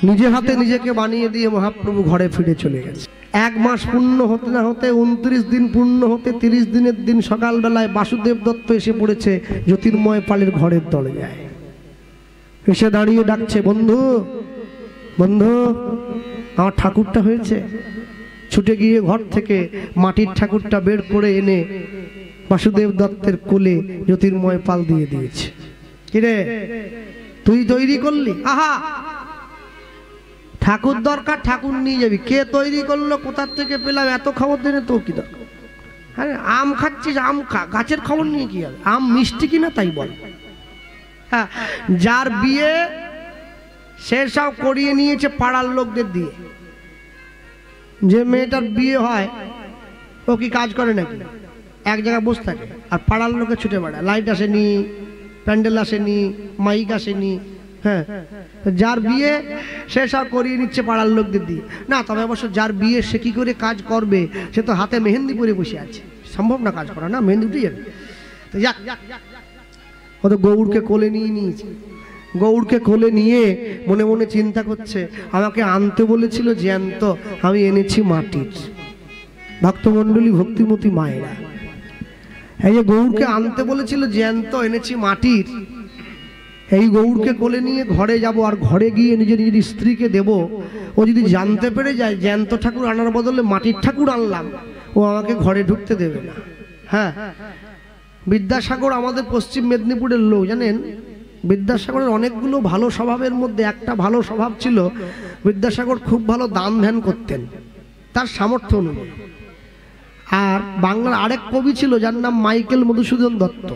নিজে হাতে নিজেকে বানিয়ে দিয়ে মহাপ্রভু ঘরে ফিরে চলে গেছে। 1 মাস পূর্ণ হতে না হতে 29 দিন পূর্ণ হতে 30 দিনের দিন সকালবেলায় বাসুদেব দত্ত এসে পড়েছে জ্যোতির্ময় পালের ঘরের দরজায়। এসে দাঁড়িয়ে ডাকছে, বন্ধু বন্ধু, আমার ঠাকুরটা হয়েছে। ছুটে গিয়ে ঘর থেকে মাটির ঠাকুরটা বের করে এনে বাসুদেব দত্তের কোলে জ্যোতির্ময় পাল দিয়ে দিয়েছে। কিরে, তুই তৈরি করলি? আহা, ঠাকুর দরকার, ঠাকুর নিয়ে যাবি। কে তৈরি করলো, কোথার থেকে পেলাম, এত খবর দেনে তো কি দরকার? হ্যাঁ, আম খাচ্ছিস, আম খা, গাছের খবর নিয়ে কি হবে? আম মিষ্টি কিনা তাই বল। হ্যাঁ, যার বিয়ে সে সব করিয়ে নিয়েছে পাড়ার লোকদের দিয়ে। যে মেয়েটার বিয়ে হয় ও কি কাজ করে নাকি? এক জায়গায় বসে থাকে আর পাড়ার লোকে ছুটে বেড়ায়। লাইট আসেনি, প্যান্ডেল আসেনি, মাইক আসেনি। হ্যাঁ, যার বিয়ে সে সব করিয়ে নিচ্ছে পাড়ার লোকদের দিয়ে। না, তবে অবশ্য যার বিয়ে সে কি করে কাজ করবে? সে তো হাতে মেহেন্দি পরে বসে আছে, সম্ভব না কাজ করা, না মেহেন্দি উঠে যাবে। তো যাক, ও তো গৌড়কে কোলে নিয়ে নিয়েছে। গৌড়কে কোলে নিয়ে মনে মনে চিন্তা করছে, আমাকে আনতে বলেছিল জ্যান্ত, আমি এনেছি মাটির। ভক্তমণ্ডলী, ভক্তিমতী মায়েরা, এই যে গৌড়কে আনতে বলেছিল জ্যান্ত, এনেছি মাটির। এই গৌড়কে কোলে নিয়ে ঘরে যাব, আর ঘরে গিয়ে নিজের স্ত্রীকে দেব। ও যদি জানতে পেরে যায় জ্যান্ত ঠাকুর আনার বদলে মাটির ঠাকুর আনলাম, ও আমাকে ঘরে ঢুকতে দেবে না। হ্যাঁ, বিদ্যাসাগর আমাদের পশ্চিম মেদিনীপুরের লোক, জানেন? বিদ্যাসাগরের অনেকগুলো ভালো স্বভাবের মধ্যে একটা ভালো স্বভাব ছিল, বিদ্যাসাগর খুব ভালো দান ধ্যান করতেন তার সামর্থ্য অনুযায়ী। আর বাংলার আরেক কবি ছিল যার নাম মাইকেল মধুসূদন দত্ত।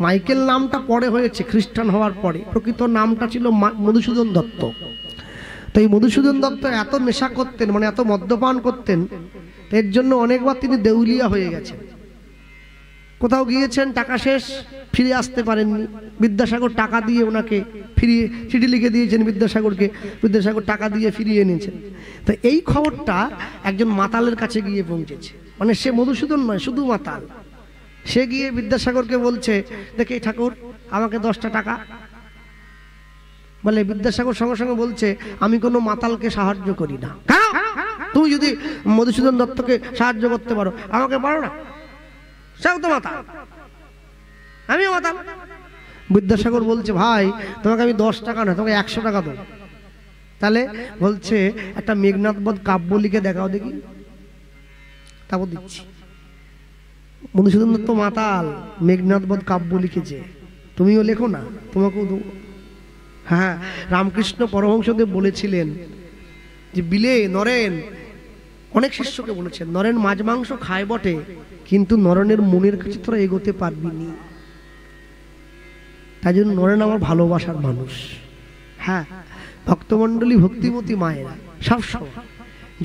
মাইকেল নামটা পরে হয়েছে খ্রিস্টান হওয়ার পরে, প্রকৃত নামটা ছিল মধুসূদন দত্ত। তো এই মধুসূদন দত্ত এত নেশা করতেন, মানে এত মদ্যপান করতেন, এর জন্য অনেকবার তিনি দেউলিয়া হয়ে গেছেন। কোথাও গিয়েছেন, টাকা শেষ, ফিরে আসতে পারেননি। বিদ্যাসাগর টাকা দিয়ে ওনাকে ফিরিয়ে, চিঠি লিখে দিয়েছেন বিদ্যাসাগরকে, বিদ্যাসাগর টাকা দিয়ে ফিরিয়ে এনেছেন। তো এই খবরটা একজন মাতালের কাছে গিয়ে পৌঁছেছে, মানে সে মধুসূদন নয়, শুধু মাতাল। সে গিয়ে বিদ্যাসাগরকে বলছে, দেখে ঠাকুর আমাকে 10টা টাকা। বলে বিদ্যাসাগর সঙ্গে সঙ্গে বলছে, আমি কোনো মাতালকে সাহায্য করি না। তুমি যদি মধুসূদন দত্তকে সাহায্য করতে পারো, আমাকে পারো না? সেও তো মাতাল, আমিও মাতাল। বিদ্যাসাগর বলছে, ভাই তোমাকে আমি 10 টাকা না, তোমাকে 100 টাকা দেবো। তাহলে বলছে, একটা মেঘনাথবধ কাব্য লিখে দেখাও দেখি, তারপর দিচ্ছি। মধুসূদন দত্ত মাতাল, মেঘনাথবধ কাব্য লিখেছে, তুমিও লেখো না, তোমাকেও দেবো। হ্যাঁ, রামকৃষ্ণ পরমহংসদেব বলেছিলেন যে বিলে নরেন, অনেক শিষ্যকে বলেছেন, নরেন মাছ মাংস খায় বটে, কিন্তু নরেনের মনের কাছে তোরা এগোতে পারবি নি। তাই জন্য নরেন আমার ভালোবাসার মানুষ। হ্যাঁ, ভক্তমণ্ডলী, ভক্তিমতী মায়েরা সবসময়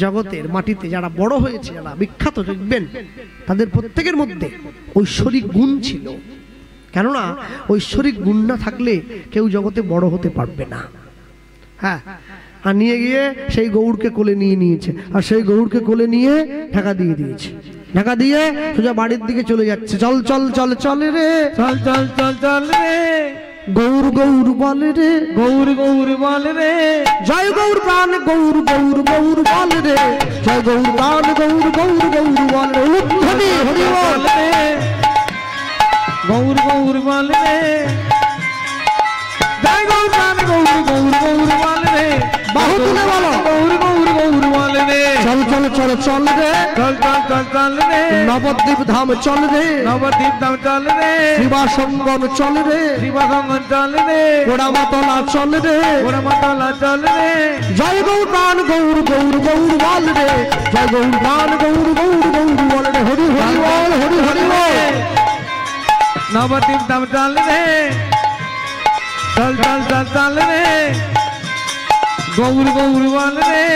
জগতের মাটিতে যারা বড় হয়েছে, যারা বিখ্যাত দেখবেন, তাদের প্রত্যেকের মধ্যে ঐশ্বরিক গুণ ছিল। কেননা ঐশ্বরিক গুণ না থাকলে কেউ জগতে বড় হতে পারবে না। হ্যাঁ, আর নিয়ে গিয়ে সেই গৌড়কে কোলে নিয়ে নিয়েছে, আর সেই গৌড়কে কোলে নিয়ে ঢাকা দিয়ে দিয়েছে। ঢাকা দিয়ে সোজা বাড়ির দিকে চলে যাচ্ছে। চল চল চল চল রে, চল চল চল চল রে, গৌর গৌর বল রে, গৌর গৌর বল রে, জয় গৌর প্রাণ গৌর গৌর গৌর বল রে, জয় গৌর প্রাণ গৌর গৌর গৌর বল রে, হরি হরি বল রে, গৌর গৌর বল রে, জয় গৌর প্রাণ গৌর গৌর গৌর বল রে, বাহু তুলে বলো, গৌর গৌর গৌর বল রে, চল চল চল চল রে, চল চল চল চল রে, নবদ্বীপ ধাম চল রে, নবদ্বীপ ধাম চল রে, শিবাসঙ্গম চল রে, শিবগঙ্গ চল রে, গোড়ামাতলা চল রে, গোড়ামাতলা চল রে, জয় গৌর প্রাণ গৌর গৌর গৌর বল রে, জয় গৌর প্রাণ গৌর গৌর গৌর বল রে, হরি হরি বল, হরি হরি বল। নবদ্বীপ ধাম চল রে, চল চল চল চল রে, গৌর গৌর বল রে,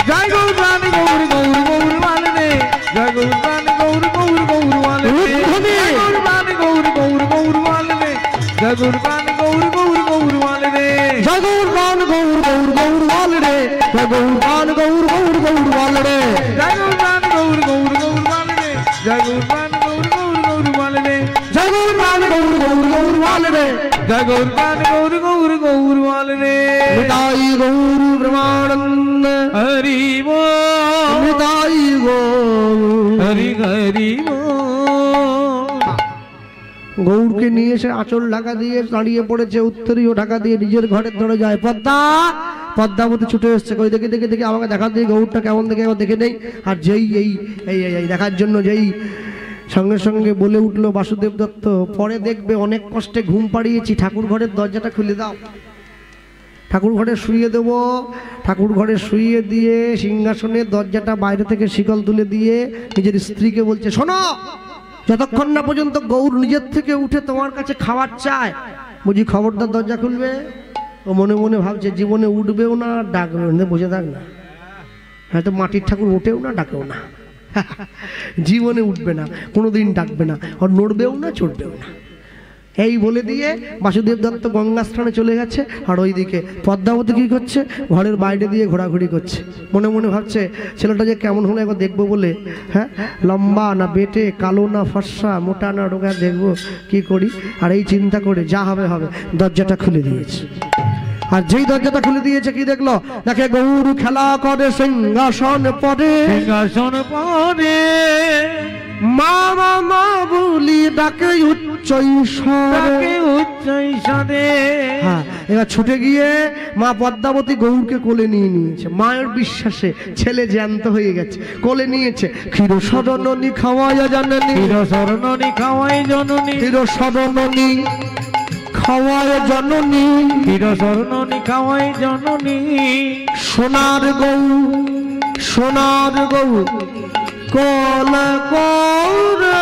জয় গৌর প্রাণ গৌর গৌর গৌর বল রে, জয় গৌর প্রাণ গৌর গৌর গৌর বল রে, জয় গৌর প্রাণ গৌর গৌর গৌর বল রে, জয় গৌর প্রাণ গৌর গৌর গৌর বল রে, জয় গৌর প্রাণ গৌর গৌর গৌর বল রে, জয় গৌর প্রাণ গৌর গৌর গৌর বল রে, জয় গৌর প্রাণ গৌর গৌর গৌর বল রে, জয় গৌর প্রাণ গৌর গৌর গৌর বল রে, জয় গৌর প্রাণ গৌর গৌর গৌর বল রে, জয় গৌর প্রাণ গৌর গৌর গৌর বল রে নিতাই গৌর ব্রহ্মানন্দ হরি বল নিতাই গৌর হরি হরি গৌরকে নিয়ে এসে আঁচল ঢাকা দিয়ে দাঁড়িয়ে পড়েছে, উত্তরীয় ঢাকা দিয়ে নিজের ঘরের ধরে যায়। পদ্মাবতী ছুটে এসছে, কই দেখি দেখি দেখি আমাকে দেখা দিয়ে গৌরটা কেমন দেখে একবার দেখে নেই। আর যেই এই এই এই দেখার জন্য যেই সঙ্গে সঙ্গে বলে উঠলো বাসুদেব দত্ত, পরে দেখবে অনেক কষ্টে ঘুম পাড়িয়েছি, ঠাকুর ঘরের দরজাটা খুলে দাও, ঠাকুর ঘরে শুইয়ে দেব। ঠাকুর ঘরে শুইয়ে দিয়ে সিংহাসনের দরজাটা বাইরে থেকে শিকল তুলে দিয়ে নিজের স্ত্রীকে বলছে, শোনো, যতক্ষণ না পর্যন্ত গৌর নিজের থেকে উঠে তোমার কাছে খাবার চায়, বুঝি খবরদার দরজা খুলবে। ও মনে মনে ভাবছে জীবনে উঠবেও না, ডাকবেও না, বসে থাক না, হয়তো মাটির ঠাকুর ওঠেও না, ডাকেও না, জীবনে উঠবে না, কোনোদিন ডাকবে না, আর নড়বেও না, চড়বেও না। এই বলে দিয়ে বাসুদেব দত্ত গঙ্গা স্নানে চলে গেছে। আর ওইদিকে পদ্মাবতী কী করছে, ঘরের বাইরে দিয়ে ঘোরাঘুরি করছে, মনে মনে ভাবছে ছেলেটা যে কেমন হলো একবার দেখবো বলে। হ্যাঁ, লম্বা না বেটে, কালো না ফর্সা, মোটা না রোগা, দেখবো কি করি। আর এই চিন্তা করে যা হবে হবে, দরজাটা খুলে দিয়েছে। আর যেই দরজাটা খুলে দিয়েছে কি দেখলো, দেখে গৌর খেলা করে সিংহাসন পরে, সিংহাসন পরে মা মা বলি ডাকে উচ্চ ঈশ্বরে। হ্যাঁ, এবার ছুটে গিয়ে মা পদ্মাবতী গৌরকে কোলে নিয়ে নিয়েছে। মায়ের বিশ্বাসে ছেলে জ্যান্ত হয়ে গেছে, কোলে নিয়েছে। ক্ষীর সরণনি খাওয়ায় জননী, ক্ষীর সরণনি খাওয়াই জননী, ক্ষীর সরণনি খাওয়ায় জননী, ক্ষীর সরণনি খাওয়াই জননী। সোনার গৌ, সোনার গৌ কল করে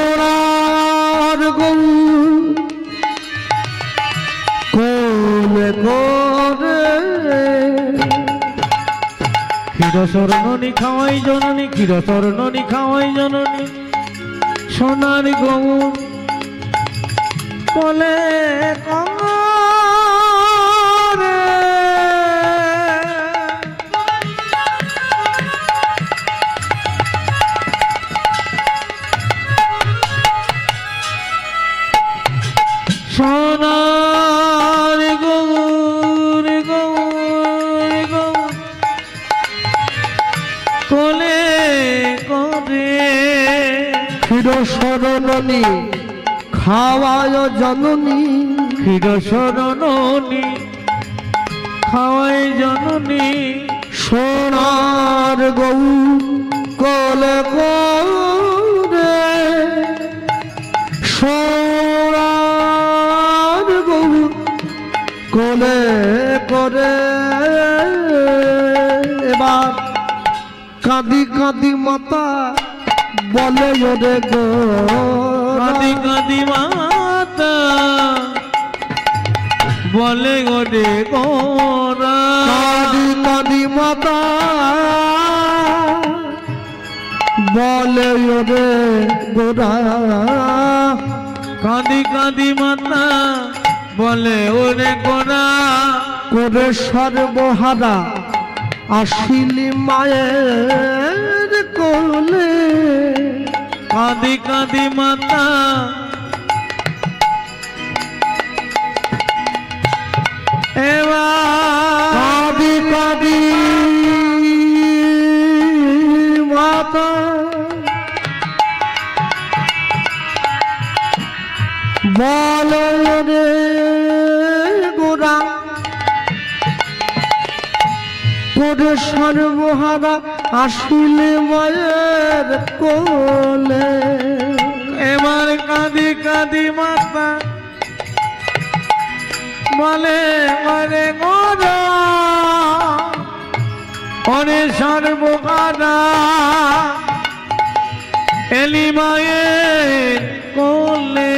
সোনার গৌ কল করে। ক্ষীর সরণনি খাওয়াই জননী, ক্ষীর সরণনি খাওয়াই জননী। সোনার গৌ বলে কমরে, সোনার গৌর গৌর গৌর কোলে করে। ক্ষীর সরণনি খাওয়ায় জননী, ক্ষীর সরণনি খাওয়াই জননী। সোনার গৌ কলে করে, সোনার গৌ কলে করে। এবার কাঁদি কাঁদি মাতা বলে ওরে গো, কাঁদি কাঁদি মাতা বলে গোরে গোরা। কাঁদি কাঁদি মাতা বলে ওরে গোরা, কাঁদি কাঁদি মাতা বলে ওরে গোরা। করে সর্বহারা আসিলি মায়ের কোলে, কাঁদি কাঁদি মাতা এবার কাঁদি কাঁদি মাতা বলে রে গোরা, করে সর্বহারা আসিলে মায়ের কোলে। এবার কাঁদি কাঁদি মাতা বলে ওরে গোরা, ওরে সর্বহারা এলি মায়ের কোলে।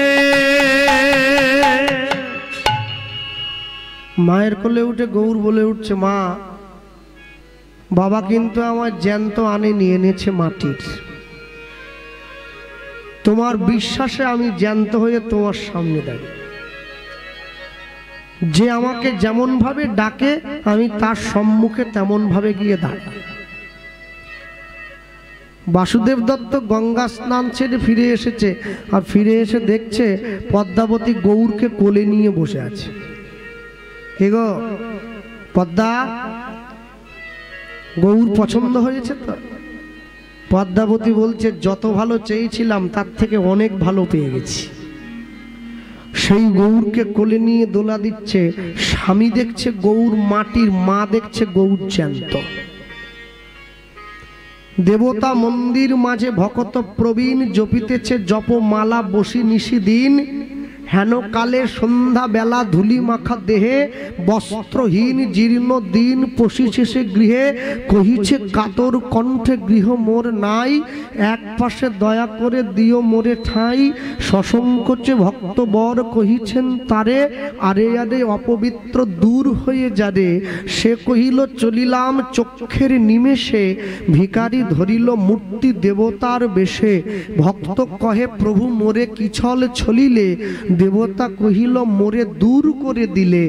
মায়ের কোলে উঠে গৌর বলে উঠছে, মা বাবা কিন্তু আমার জ্যান্ত আনে নিয়ে এনেছে মাটির, তোমার বিশ্বাসে আমি জ্যান্ত হয়ে তোমার সামনে দাঁড়িয়ে। যে আমাকে যেমন ভাবে ডাকে আমি তার সম্মুখে তেমন ভাবে গিয়ে দাঁড়াই। বাসুদেব দত্ত গঙ্গা স্নান ছেড়ে ফিরে এসেছে, আর ফিরে এসে দেখছে পদ্মাবতী গৌরকে কোলে নিয়ে বসে আছে। কে গো পদ্মা? গৌর পছন্দ হয়েছে তো? পদ্মাবতী বলছে, যত ভালো চেয়েছিলাম তার থেকে অনেক ভালো পেয়ে গেছি। সেই গৌরকে কোলে নিয়ে দোলা দিচ্ছে। স্বামী দেখছে গৌর মাটির, মা দেখছে গৌর জ্যান্ত। দেবতা মন্দির মাঝে ভকত প্রবীণ জপিতেছে জপমালা বসি নিশি দিন। হেন কালে সন্ধ্যা বেলা ধুলি মাখা দেহে বস্ত্রহীন জীর্ণ দিন পশিছে সে গৃহে। কহিছে কাতর কণ্ঠে গৃহ মোর নাই, এক পাশে দয়া করে দিও মোরে ঠাঁই। সসংকোচে ভক্ত বর কহিছেন তারে, আরে আরে অপবিত্র দূর হয়ে যারে। সে কহিল চলিলাম চক্ষের নিমেষে, ভিখারি ধরিল মূর্তি দেবতার বেশে। ভক্ত কহে প্রভু মোরে কিছল ছলিলে, দেবতা কহিল মোরে দূর করে দিলে।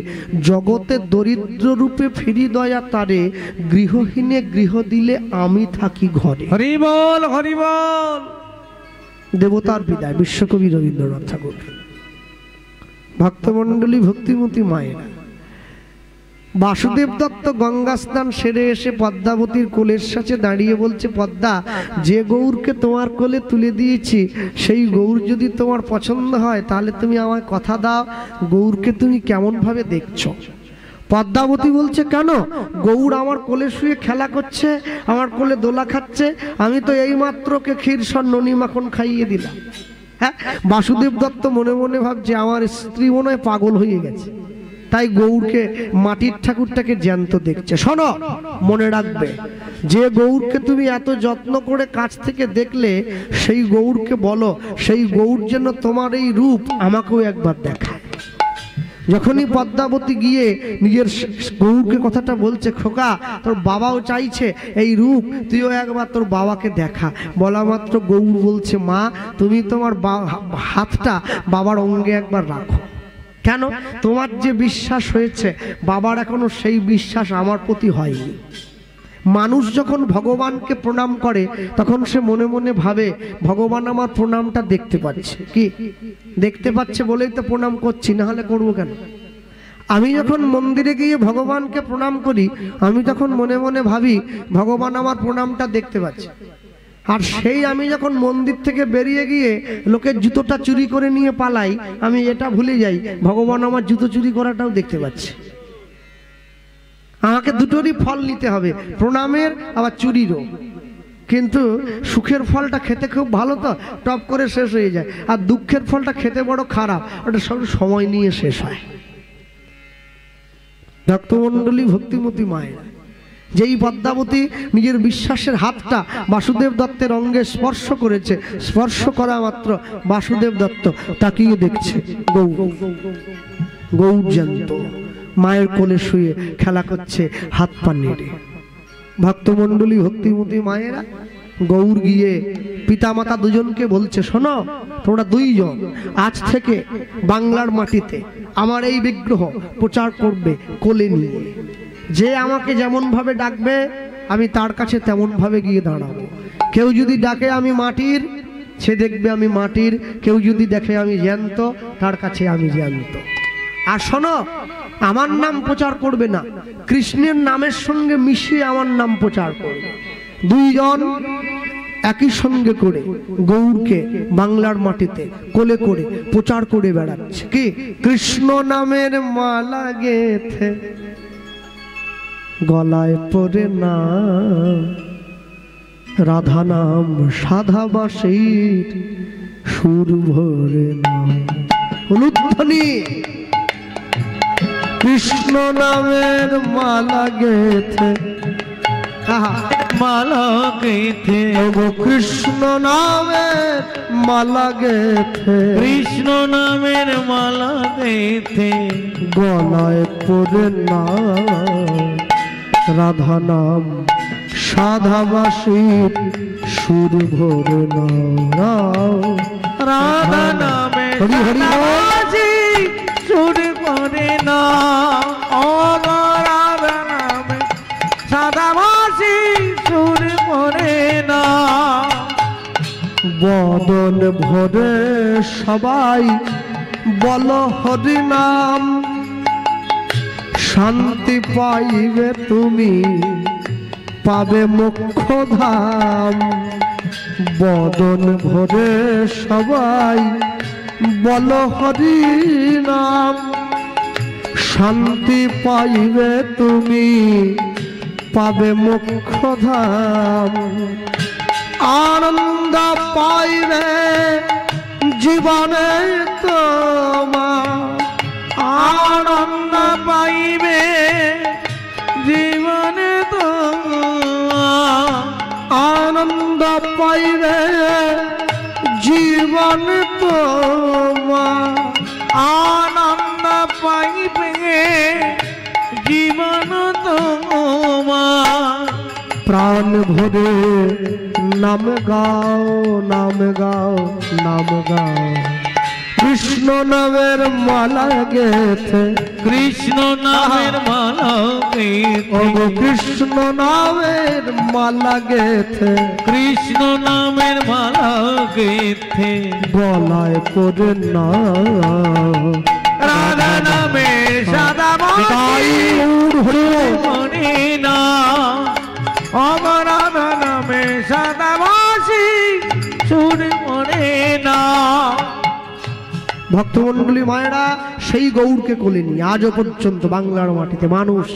জগতে দরিদ্র রূপে ফিরি দয়া তারে, গৃহহীনে গৃহ দিলে আমি থাকি ঘরে। হরি বল হরি বল। দেবতার বিদায়, বিশ্বকবি রবীন্দ্রনাথ ঠাকুর। ভক্তমণ্ডলী, ভক্তিমতী মায়েরা, বাসুদেব দত্ত গঙ্গা স্নান সেরে এসে পদ্মাবতীর কোলের সাথে দাঁড়িয়ে বলছে, পদ্মা, যে গৌরকে তোমার কোলে তুলে দিয়েছি সেই গৌর যদি তোমার পছন্দ হয় তাহলে তুমি আমায় কথা দাও, গৌরকে তুমি কেমন ভাবে দেখছো? পদ্মাবতী বলছে, কেন? গৌর আমার কোলে শুয়ে খেলা করছে, আমার কোলে দোলা খাচ্ছে, আমি তো এই মাত্রকে ক্ষীর সর ননি মাখন খাইয়ে দিলাম। হ্যাঁ, বাসুদেব দত্ত মনে মনে ভাবছে আমার স্ত্রী মনে হয় পাগল হয়ে গেছে, তাই গৌরকে মাটির ঠাকুরটাকে জ্যান্ত দেখছে। শোনো, মনে রাখবে, যে গৌরকে তুমি এত যত্ন করে কাছ থেকে দেখলে সেই গৌরকে বলো সেই গৌর যেন তোমার এই রূপ আমাকেও একবার দেখায়। যখনই পদ্মাবতী গিয়ে নিজের গৌরকে কথাটা বলছে, খোকা তোর বাবাও চাইছে এই রূপ, তুইও একবার তোর বাবাকে দেখা। বলা মাত্র গৌর বলছে, মা তুমি তোমার হাতটা বাবার অঙ্গে একবার রাখো। কেন? তোমার যে বিশ্বাস হয়েছে বাবার এখনো সেই বিশ্বাস আমার প্রতি হয়নি। মানুষ যখন ভগবানকে প্রণাম করে তখন সে মনে মনে ভাবে ভগবান আমার প্রণামটা দেখতে পাচ্ছে। কি দেখতে পাচ্ছে বলেই তো প্রণাম করছি, না হলে করবো কেন? আমি যখন মন্দিরে গিয়ে ভগবানকে প্রণাম করি আমি তখন মনে মনে ভাবি ভগবান আমার প্রণামটা দেখতে পাচ্ছে। আর সেই আমি যখন মন্দির থেকে বেরিয়ে গিয়ে লোকের জুতোটা চুরি করে নিয়ে পালাই, আমি এটা ভুলে যাই ভগবান আমার জুতো চুরি করাটাও দেখতে পাচ্ছে। আমাকে দুটোরই ফল নিতে হবে, প্রণামের আবার চুরিরও। কিন্তু সুখের ফলটা খেতে খুব ভালো, তো টপ করে শেষ হয়ে যায়, আর দুঃখের ফলটা খেতে বড় খারাপ, ওটা সব সময় নিয়ে শেষ হয়। ভক্তমণ্ডলী, ভক্তিমতী মায়েরা, যেই পদ্মাবতী নিজের বিশ্বাসের হাতটা বাসুদেব দত্তের অঙ্গে স্পর্শ করেছে, স্পর্শ করা মাত্র বাসুদেব দত্ত তাকিয়ে দেখছে গৌর জ্যান্ত মায়ের কোলে শুয়ে খেলা করছে হাত পা নেড়ে। ভক্তমণ্ডলী, ভক্তিমতী মায়েরা, গৌর গিয়ে পিতামাতা দুজনকে বলছে, শোনো তোমরা দুইজন আজ থেকে বাংলার মাটিতে আমার এই বিগ্রহ প্রচার করবে কোলে নিয়ে। যে আমাকে যেমন ভাবে ডাকবে আমি তার কাছে তেমন ভাবে গিয়ে দাঁড়াবো। কেউ যদি ডাকে আমি মাটির, সে দেখবে আমি মাটির। কেউ যদি দেখে আমি জ্যান্ত, তার কাছে আমি জ্যান্ত। আর শোনো, আমার নাম প্রচার করবে না, কৃষ্ণের নামের সঙ্গে মিশিয়ে আমার নাম প্রচার করবে। দুইজন একই সঙ্গে করে গৌরকে বাংলার মাটিতে কোলে করে প্রচার করে বেড়াচ্ছে। কি? কৃষ্ণ নামের মালা গেথে গলায় পরে না, রাধা নাম সাধাবাসীর সুর ভরে না। উলুধ্বনি। কৃষ্ণ নামের মালা গেথে, মালা গেথে, কৃষ্ণ নামের মালা গেথে, কৃষ্ণ নামের মালা গেথে গলায় পরে না, রাধা নাম সাধাবাসীর সুর ভরে না। রাধা নামে হরি হরি সুর ভরে মরে না রাধা নামে সাদা মাসি সুর মরে না বদন ভরে সবাই বলো হরি নাম শান্তি পাইবে তুমি পাবে মোক্ষ ধাম বদন ভরে সবাই বলো হরি নাম শান্তি পাইবে তুমি পাবে মোক্ষ ধাম আনন্দ পাইবে জীবনে তোমার আনন্দ পাইবে জীবনে তোমার আনন্দ পাইবে জীবন তোমার আনন্দ পাইবে জীবন তোমার প্রাণ ভরে নাম গাও নাম গাও নাম গাও কৃষ্ণ নামের মালা গেথে কৃষ্ণ নামের মালা ওগো কৃষ্ণ নামের মালা গেথে কৃষ্ণ নামের মালা গেথে গলায় পড়ে না রাধা নামে সাদা মরে না রাধা নামে সাদা মাসি সুর মরে না ভক্তমণ্ডলী মায়েরা সেই গৌরকে কোলে নিয়ে আজও পর্যন্ত বাংলার মাটিতে মানুষ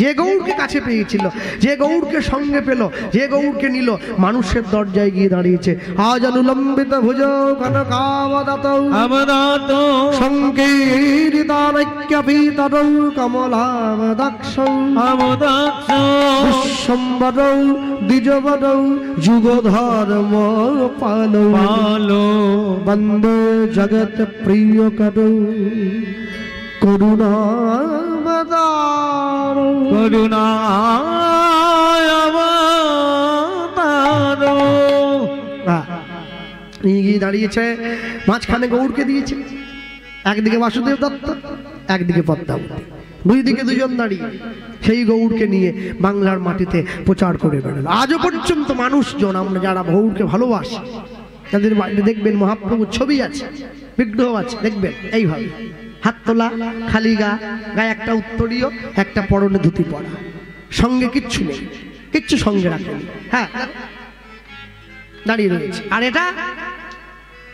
যে গৌরকে কাছে পেয়েছিল যে গৌরকে সঙ্গে পেল যে গৌরকে নিল মানুষের দরজায় গিয়ে দাঁড়িয়েছে আজ অনুলম্বিত ভুজ কনকাবদাত সংকীর্তনৈক্যপীতরৌ কমলাবদাক্ষ বিশ্বম্বরৌ দ্বিজবরৌ যুগধর্ম পালো বন্দে জগৎ প্রিয় করৌ করুণাবতার গিয়ে দাঁড়িয়েছে মাঝখানে গৌরকে দিয়েছে একদিকে বাসুদেব দত্ত একদিকে পদ্মাবতী দুই দিকে দুজন দাঁড়িয়ে সেই গৌরকে নিয়ে বাংলার মাটিতে প্রচার করে বেড়ালো আজও পর্যন্ত মানুষজন আমরা যারা গৌরকে ভালোবাসি তাদের বাড়িতে দেখবেন মহাপ্রভুর ছবি আছে বিগ্রহ আছে দেখবেন এইভাবে হাত তোলা খালি গায়ে একটা উত্তরীয় একটা পরনে ধুতি পরা সঙ্গে কিচ্ছু নেই কিচ্ছু সঙ্গে রাখেনি হ্যাঁ দাঁড়িয়ে রয়েছে আর এটা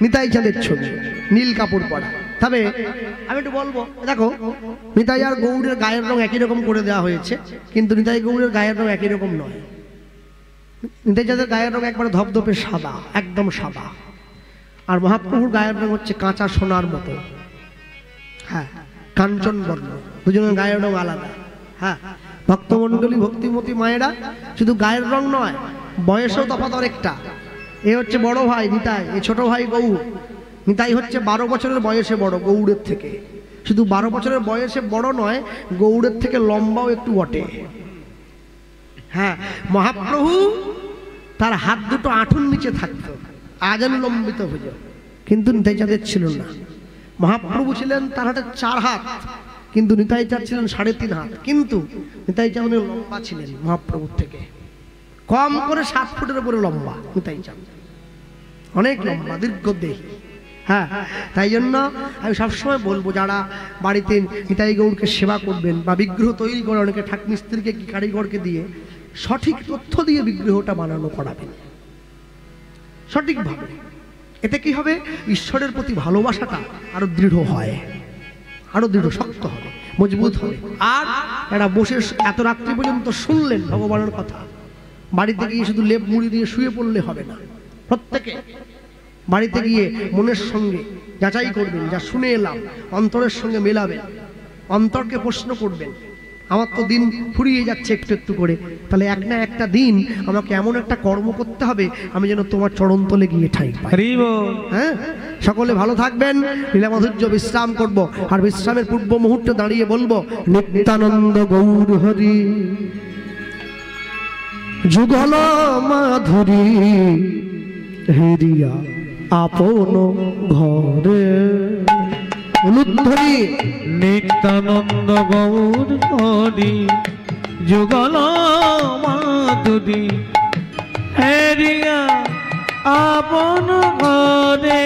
নিতাই চাঁদের ছবি নীল কাপড় পরা তবে আমি একটু বলবো দেখো নিতাই আর গৌড়ের গায়ের রং একই রকম করে দেওয়া হয়েছে কিন্তু নিতাই গৌড়ের গায়ের রং একই রকম নয় নিতাই চাঁদের গায়ের রং একবারে ধপধপে সাদা একদম সাদা আর মহাপ্রভুর গায়ের রং হচ্ছে কাঁচা সোনার মতো হ্যাঁ কাঞ্চন বর্ণ দুজনের গায়ের রং আলাদা হ্যাঁ ভক্তমণ্ডলী ভক্তিমতী মায়েরা শুধু গায়ের রং নয় বয়সেও তফাৎ অনেকটা এ হচ্ছে বড় ভাই নিতাই এ ছোট ভাই গৌর নিতাই হচ্ছে 12 বছরের বয়সে বড় গৌড়ের থেকে শুধু 12 বছরের বয়সে বড় নয় গৌড়ের থেকে লম্বাও একটু বটে হ্যাঁ মহাপ্রভু তার হাত দুটো আঁঠুর নিচে থাকতো আজানুলম্বিত হয়ে কিন্তু নিতাই চাঁদের ছিল না মহাপ্রভু ছিলেন তার হাতে 4 হাত কিন্তু নিতাই চাঁদ ছিলেন 3.5 হাত কিন্তু নিতাই চাঁদ অনেক লম্বা ছিলেন মহাপ্রভুর থেকে কম করে 7 ফুটের উপরে লম্বা নিতাই চাঁদ অনেক লম্বা দীর্ঘদেহী হ্যাঁ তাই জন্য আমি সবসময় বলবো যারা বাড়িতে নিতাই গৌরকে সেবা করবেন বা বিগ্রহ তৈরি করে অনেকে ঠাক মিস্ত্রিকে কি কারিগরকে দিয়ে সঠিক তথ্য দিয়ে বিগ্রহটা বানানো করাবেন সঠিকভাবে এতে কি হবে ঈশ্বরের প্রতি ভালোবাসাটা আরো দৃঢ় হয় আরো দৃঢ় শক্ত হবে মজবুত হবে আর এরা বসে এত রাত্রি পর্যন্ত শুনলেন ভগবানের কথা বাড়িতে গিয়ে শুধু লেপ মুড়ি দিয়ে শুয়ে পড়লে হবে না প্রত্যেকে বাড়িতে গিয়ে মনের সঙ্গে যাচাই করবেন যা শুনে এলাম অন্তরের সঙ্গে মেলাবেন অন্তরকে প্রশ্ন করবেন আমার তো দিন ফুরিয়ে যাচ্ছে একটু একটু করে তাহলে এক না একটা দিন আমাকে এমন একটা কর্ম করতে হবে আমি যেন তোমার চরণতলে গিয়ে ঠাঁই পাই হ্যাঁ সকলে ভালো থাকবেন লীলামাধুর্য বিশ্রাম করব আর বিশ্রামের পূর্ব মুহূর্তে দাঁড়িয়ে বলবো নিত্যানন্দ গৌর হরি যুগল মাধুরী হেরিয়া আপন ঘরে উলুধ্বনি নিত্যানন্দ গৌর হরি যুগল মাধুরী হেরিয়া আপন ঘরে।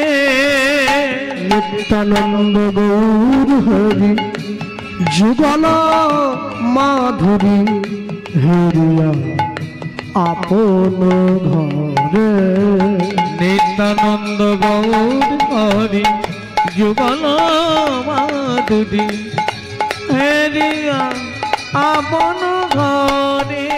নিত্যানন্দ গৌর হরি যুগল মাধুরী হেরিয়া আপন ঘরে। নিত্যানন্দ গৌর হরি যুগল মাধুরী হেরিয়া আপন ঘরে।